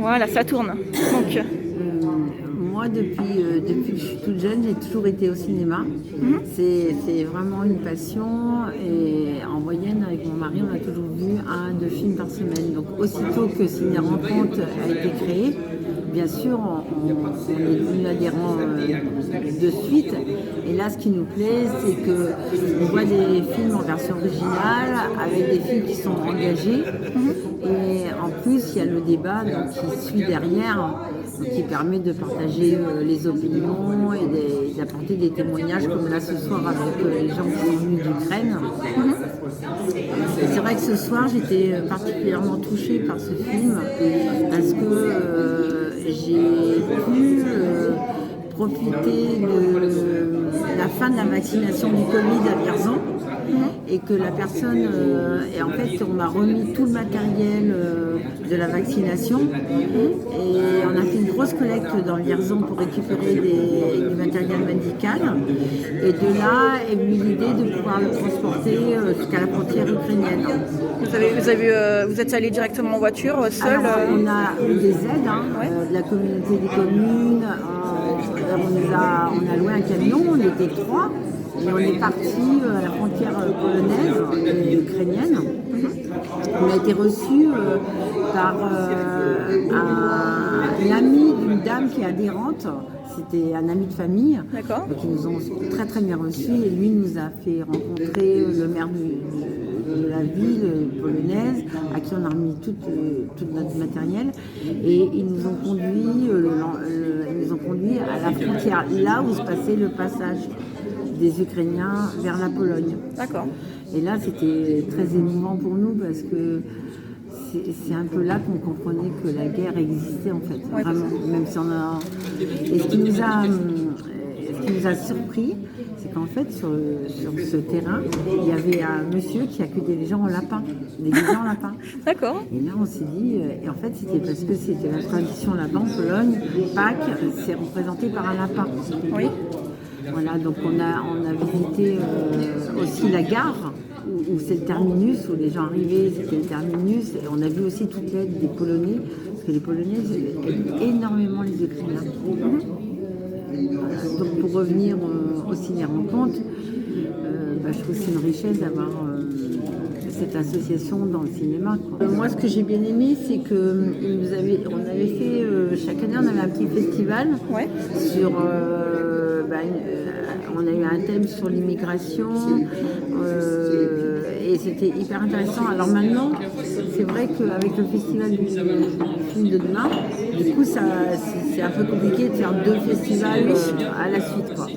Voilà, ça tourne. Donc, Moi, depuis que je suis toute jeune, j'ai toujours été au cinéma. C'est vraiment une passion. Et en moyenne, avec mon mari, on a toujours vu 1 à 2 films par semaine. Donc, aussitôt que Ciné Rencontre a été créé, bien sûr, on est devenu adhérent de suite. Et là, ce qui nous plaît, c'est qu'on voit des films en version originale, avec des films qui sont engagés. Et en plus, il y a le débat donc, qui suit derrière, qui permet de partager les opinions et d'apporter des témoignages, comme là ce soir avec les gens qui sont venus d'Ukraine. Et c'est vrai que ce soir, j'étais particulièrement touchée par ce film, parce que j'ai pu profiter de la fin de la vaccination du Covid à Vierzon, et que la personne, et en fait on m'a remis tout le matériel de la vaccination, et on a fait une grosse collecte dans Vierzon pour récupérer du matériel médical, et de là est venue l'idée de pouvoir le transporter jusqu'à la frontière ukrainienne. vous êtes allé directement en voiture, seul? Alors, on a eu des aides de la communauté des communes. On a loué un camion, on était 3, et on est parti à la frontière polonaise et ukrainienne. On a été reçus par un ami d'une dame qui est adhérente. C'était un ami de famille qui nous ont très très bien reçus, et lui nous a fait rencontrer le maire de la ville polonaise, à qui on a remis tout notre matériel, et ils nous ont conduits à la frontière, là où se passait le passage des Ukrainiens vers la Pologne. D'accord. Et là, c'était très émouvant pour nous, parce que c'est un peu là qu'on comprenait que la guerre existait, en fait, vraiment. Même si on a... Et ce qui nous a surpris, c'est qu'en fait, sur ce terrain, il y avait un monsieur qui accueillait les gens en lapin, déguisés en lapin. D'accord. Et là, on s'est dit, et en fait, c'était parce que c'était la tradition là-bas en Pologne, Pâques, c'est représenté par un lapin. Oui. Voilà, donc on a visité aussi la gare, où c'est le terminus, où les gens arrivaient, c'était le terminus, et on a vu aussi toute l'aide des Polonais, parce que les Polonais aident énormément les Ukrainiens. Donc pour revenir au Ciné Rencontre, je trouve que c'est une richesse d'avoir cette association dans le cinéma, quoi. Moi, ce que j'ai bien aimé, c'est qu'on avait fait, chaque année, on avait un petit festival sur... on a eu un thème sur l'immigration, et c'était hyper intéressant. Alors maintenant, c'est vrai qu'avec le festival du film de demain, du coup, c'est un peu compliqué de faire 2 festivals à la suite, quoi.